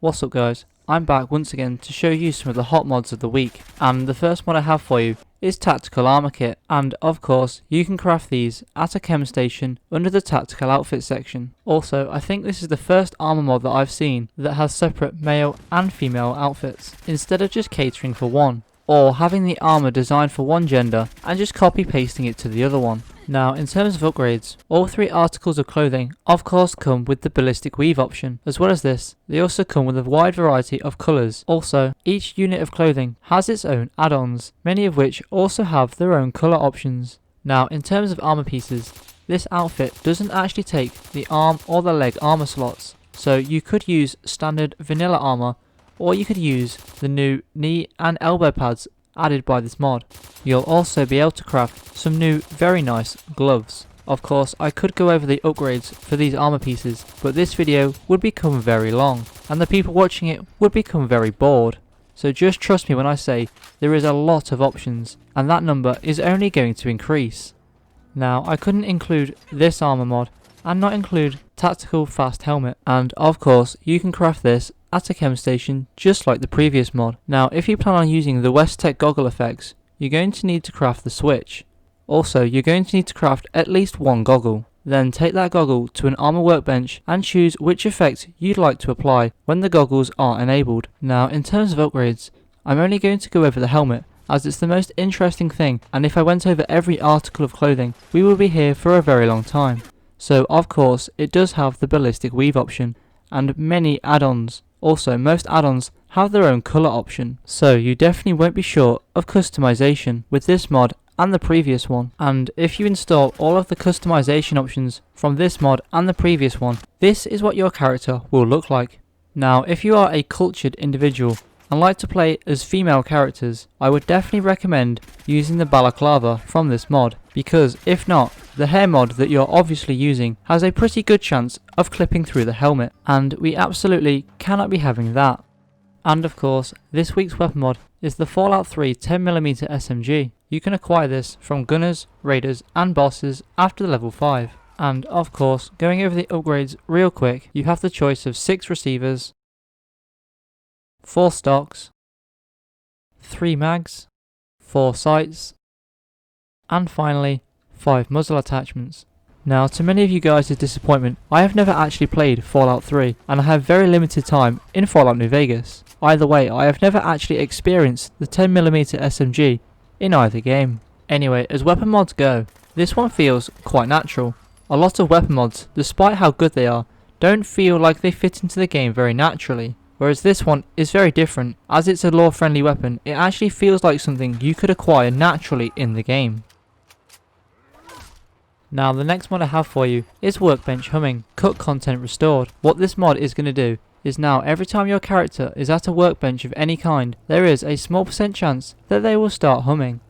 What's up guys, I'm back once again to show you some of the hot mods of the week, and the first mod I have for you is Tactical Armor Kit, and of course you can craft these at a chem station under the Tactical Outfit section. Also, I think this is the first armor mod that I've seen that has separate male and female outfits, instead of just catering for one, or having the armor designed for one gender and just copy pasting it to the other one. Now, in terms of upgrades, all three articles of clothing of course come with the ballistic weave option. As well as this, they also come with a wide variety of colours. Also, each unit of clothing has its own add-ons, many of which also have their own colour options. Now, in terms of armour pieces, this outfit doesn't actually take the arm or the leg armour slots, so you could use standard vanilla armour, or you could use the new knee and elbow pads added by this mod. You'll also be able to craft some new very nice gloves. Of course, I could go over the upgrades for these armor pieces, but this video would become very long and the people watching it would become very bored. So just trust me when I say there is a lot of options, and that number is only going to increase. Now, I couldn't include this armor mod and not include Tactical Fast Helmet, and of course you can craft this at a chem station just like the previous mod. Now, if you plan on using the West Tech goggle effects, you're going to need to craft the switch. Also, you're going to need to craft at least one goggle. Then take that goggle to an armor workbench and choose which effect you'd like to apply when the goggles are enabled. Now, in terms of upgrades, I'm only going to go over the helmet as it's the most interesting thing, and if I went over every article of clothing, we will be here for a very long time. So of course, it does have the ballistic weave option and many add-ons. Also, most add-ons have their own colour option, so you definitely won't be short of customization with this mod and the previous one. And if you install all of the customization options from this mod and the previous one, this is what your character will look like. Now, if you are a cultured individual and like to play as female characters, I would definitely recommend using the balaclava from this mod, because if not, the hair mod that you're obviously using has a pretty good chance of clipping through the helmet, and we absolutely cannot be having that. And of course, this week's weapon mod is the Fallout 3 10mm SMG. You can acquire this from gunners, raiders and bosses after level 5. And of course, going over the upgrades real quick, you have the choice of 6 receivers, 4 stocks, 3 mags, 4 sights, and finally 5 muzzle attachments. Now, to many of you guys' disappointment, I have never actually played Fallout 3 and I have very limited time in Fallout New Vegas. Either way, I have never actually experienced the 10mm SMG in either game. Anyway, as weapon mods go, this one feels quite natural. A lot of weapon mods, despite how good they are, don't feel like they fit into the game very naturally. Whereas this one is very different. As it's a lore friendly weapon, it actually feels like something you could acquire naturally in the game. Now, the next mod I have for you is Workbench Humming, Cut Content Restored. What this mod is going to do is now every time your character is at a workbench of any kind, there is a small % chance that they will start humming.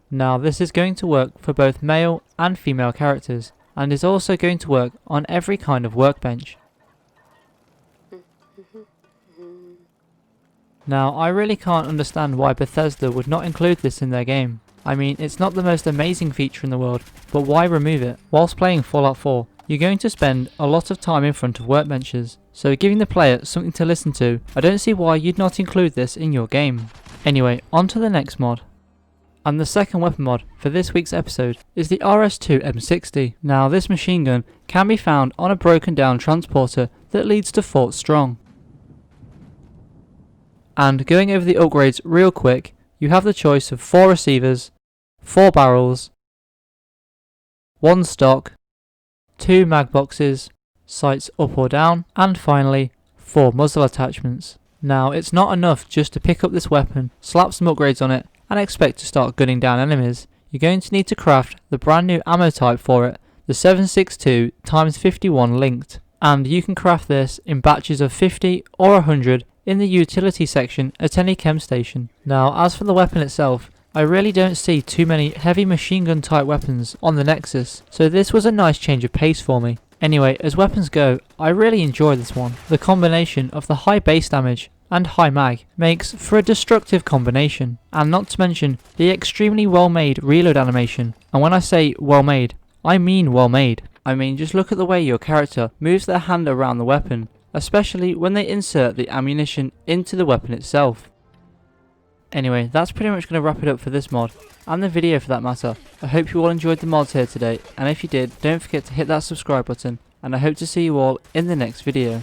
Now, this is going to work for both male and female characters, and is also going to work on every kind of workbench. Now, I really can't understand why Bethesda would not include this in their game. I mean, it's not the most amazing feature in the world, but why remove it? Whilst playing Fallout 4, you're going to spend a lot of time in front of workbenches, so giving the player something to listen to, I don't see why you'd not include this in your game. Anyway, on to the next mod. And the second weapon mod for this week's episode is the RS2 M60. Now, this machine gun can be found on a broken down transporter that leads to Fort Strong. And going over the upgrades real quick, you have the choice of 4 receivers, 4 barrels, 1 stock, 2 mag boxes, sights up or down, and finally 4 muzzle attachments. Now, it's not enough just to pick up this weapon, slap some upgrades on it, and expect to start gunning down enemies. You're going to need to craft the brand new ammo type for it, the 762x51 linked. And you can craft this in batches of 50 or 100 in the utility section at any chem station. Now, as for the weapon itself, I really don't see too many heavy machine gun type weapons on the Nexus, so this was a nice change of pace for me. Anyway, as weapons go, I really enjoy this one. The combination of the high base damage and high mag makes for a destructive combination, and not to mention the extremely well made reload animation. And when I say well made, I mean well made. I mean, just look at the way your character moves their hand around the weapon, especially when they insert the ammunition into the weapon itself. Anyway, that's pretty much going to wrap it up for this mod, and the video for that matter. I hope you all enjoyed the mods here today, and if you did, don't forget to hit that subscribe button, and I hope to see you all in the next video.